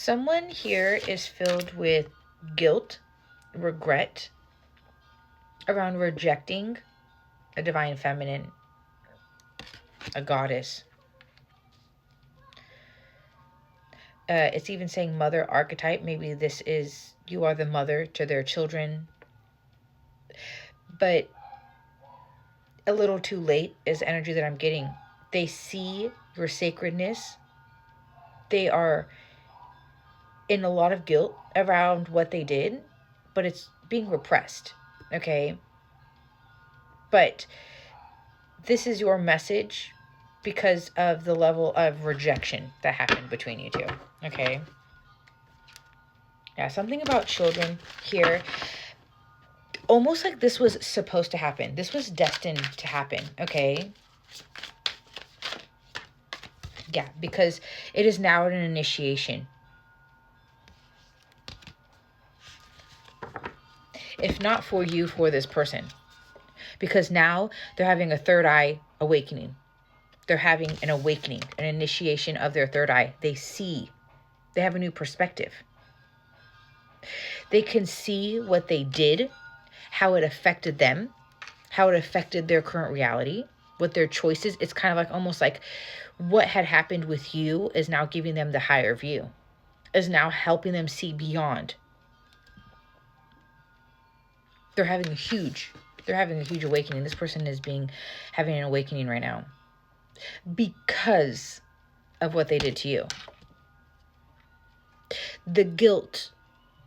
Someone here is filled with guilt, regret around rejecting a divine feminine, a goddess. It's even saying mother archetype. Maybe this is, you are the mother to their children. But a little too late is the energy that I'm getting. They see your sacredness. They are in a lot of guilt around what they did, but it's being repressed, okay? But this is your message because of the level of rejection that happened between you two, okay? Yeah, something about children here. Almost like this was supposed to happen. This was destined to happen, okay? Yeah, because it is now an initiation. If not for you, for this person. Because now they're having a third eye awakening. They're having an awakening, an initiation of their third eye. They see. They have a new perspective. They can see what they did, how it affected them, how it affected their current reality, what their choices. It's kind of like almost like what had happened with you is now giving them the higher view, is now helping them see beyond. They're having a huge awakening. This person is having an awakening right now because of what they did to you. The guilt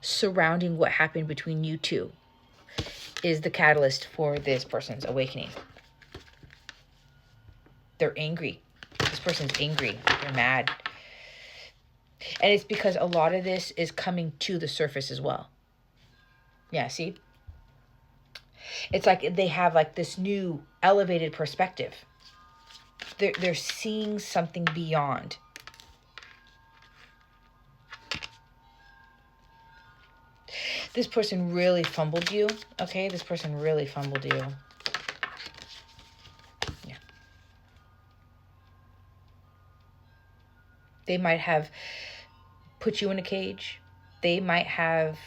surrounding what happened between you two is the catalyst for this person's awakening. They're angry. This person's angry. They're mad. And it's because a lot of this is coming to the surface as well. Yeah, see? It's like they have like this new elevated perspective. They're seeing something beyond. This person really fumbled you, okay? This person really fumbled you. Yeah. They might have put you in a cage. They might have...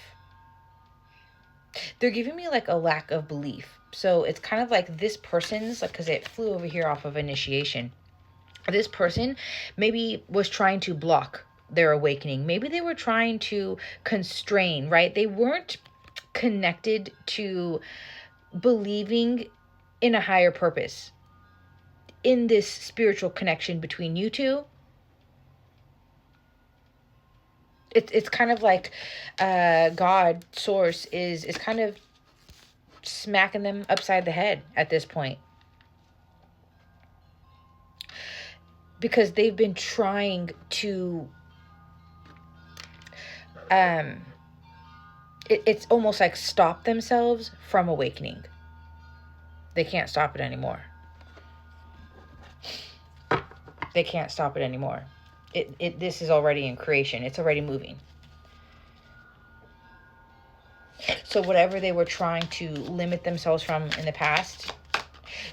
They're giving me like a lack of belief. So it's kind of like this person's, like, because it flew over here off of initiation. This person maybe was trying to block their awakening. Maybe they were trying to constrain, right? They weren't connected to believing in a higher purpose, in this spiritual connection between you two. It's kind of like God, source, is kind of smacking them upside the head at this point. Because they've been trying to... It's almost like stop themselves from awakening. They can't stop it anymore. They can't stop it anymore. This is already in creation. It's already moving. So whatever they were trying to limit themselves from in the past.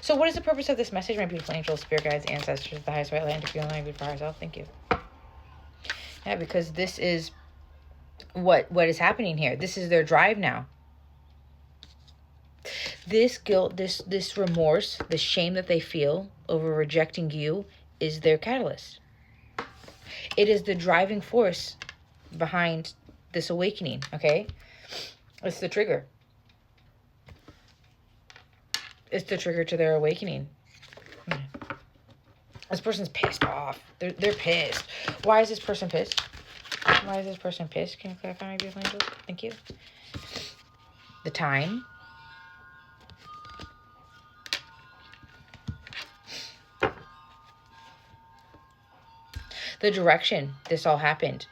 So what is the purpose of this message, my beautiful angels, spirit guides, ancestors, the highest right land, to feel and beautiful ourselves? Thank you. Yeah, because this is what is happening here. This is their drive now. This guilt, this remorse, the shame that they feel over rejecting you is their catalyst. It is the driving force behind this awakening, okay? It's the trigger. It's the trigger to their awakening. This person's pissed off. They're pissed. Why is this person pissed? Why is this person pissed? Can you clarify, my beautiful angels? Thank you. The time. The direction this all happened.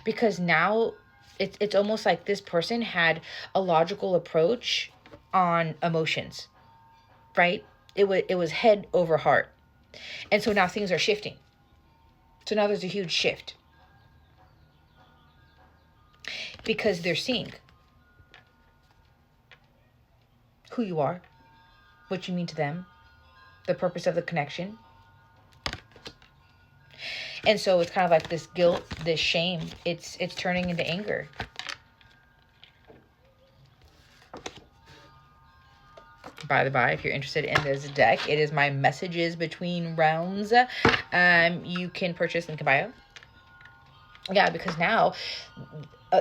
Because now it's almost like this person had a logical approach on emotions, right? It was head over heart. And so now things are shifting. So now there's a huge shift. Because they're seeing who you are, what you mean to them, the purpose of the connection. And so it's kind of like this guilt, this shame, it's turning into anger. By the by, if you're interested in this deck, it is my Messages Between Realms. You can purchase link in bio. Yeah, because now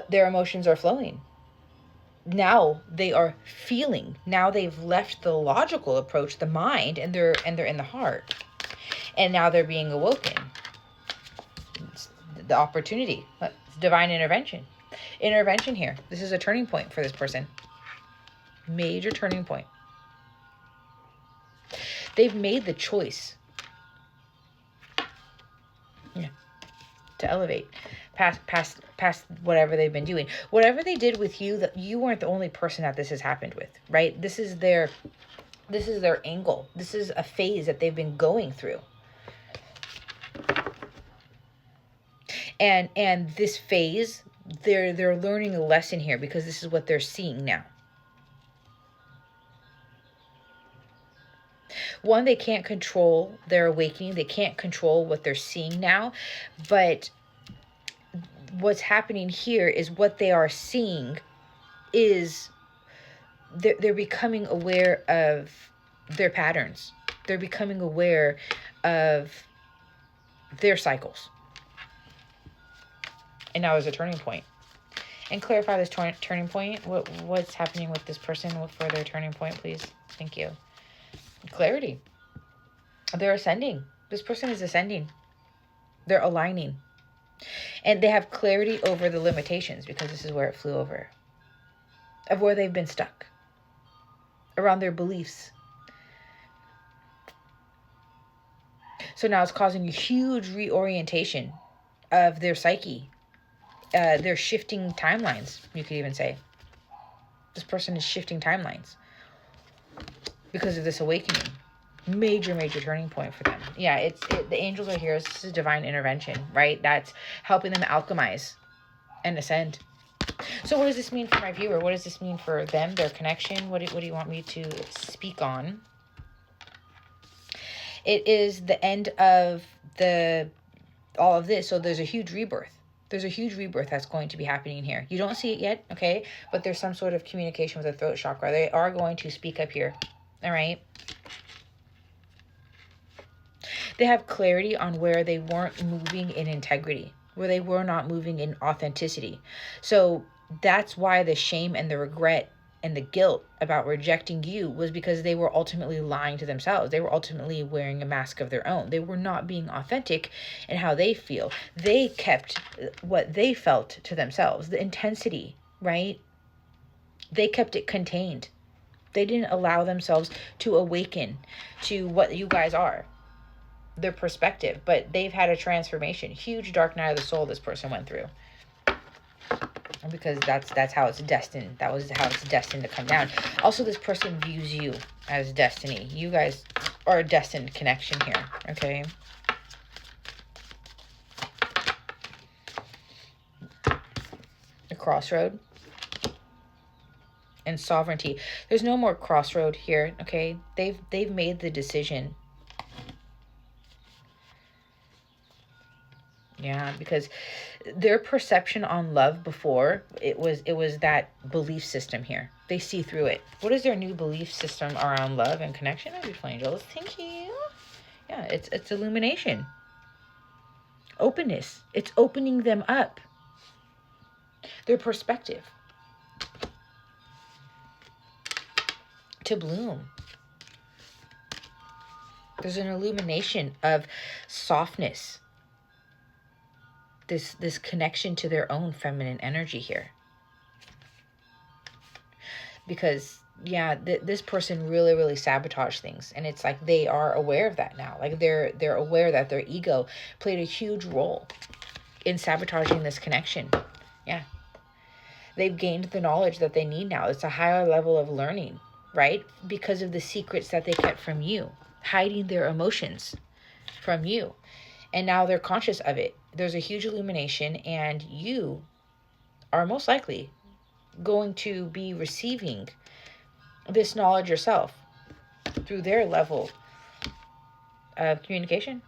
their emotions are flowing. Now they are feeling. Now they've left the logical approach, the mind, and they're in the heart. And now they're being awoken. It's the opportunity. It's divine intervention. Intervention here. This is a turning point for this person. Major turning point. They've made the choice. Yeah. To elevate past whatever they've been doing. Whatever they did with you, that you weren't the only person that this has happened with, right? This is their angle. This is a phase that they've been going through. And this phase, they're learning a lesson here because this is what they're seeing now. One, they can't control their awakening. They can't control what they're seeing now. But what's happening here is what they are seeing is they're becoming aware of their patterns. They're becoming aware of their cycles. And now there's a turning point. And clarify this turning point. What's happening with this person for their turning point, please? Thank you. Clarity. They're ascending. This person is ascending. They're aligning. And they have clarity over the limitations, because this is where it flew over, of where they've been stuck, around their beliefs. So now it's causing a huge reorientation of their psyche. They're shifting timelines, you could even say. This person is shifting timelines because of this awakening. Major turning point for them. Yeah, the angels are here. This is divine intervention, right? That's helping them alchemize and ascend. So what does this mean for my viewer? What does this mean for them, their connection? What do you want me to speak on? It is the end of all of this. So there's a huge rebirth. There's a huge rebirth that's going to be happening here. You don't see it yet, okay? But there's some sort of communication with the throat chakra. They are going to speak up here, all right? They have clarity on where they weren't moving in integrity, where they were not moving in authenticity. So that's why the shame and the regret and the guilt about rejecting you was because they were ultimately lying to themselves. They were ultimately wearing a mask of their own. They were not being authentic in how they feel. They kept what they felt to themselves, the intensity, right? They kept it contained. They didn't allow themselves to awaken to what you guys are, their perspective. But they've had a transformation. Huge dark night of the soul this person went through. Because that's how it's destined. That was how it's destined to come down. Also, this person views you as destiny. You guys are a destined connection here, okay? A crossroad and sovereignty. There's no more crossroad here, okay? They've made the decision. Yeah, because their perception on love before, it was that belief system here. They see through it. What is their new belief system around love and connection? Oh, beautiful angels. Thank you. Yeah, it's illumination. Openness. It's opening them up. Their perspective to bloom. There's an illumination of softness. This connection to their own feminine energy here. Because, yeah, this person really sabotaged things. And it's like they are aware of that now. Like they're aware that their ego played a huge role in sabotaging this connection. Yeah. They've gained the knowledge that they need now. It's a higher level of learning, right? Because of the secrets that they kept from you. Hiding their emotions from you. And now they're conscious of it. There's a huge illumination, and you are most likely going to be receiving this knowledge yourself through their level of communication.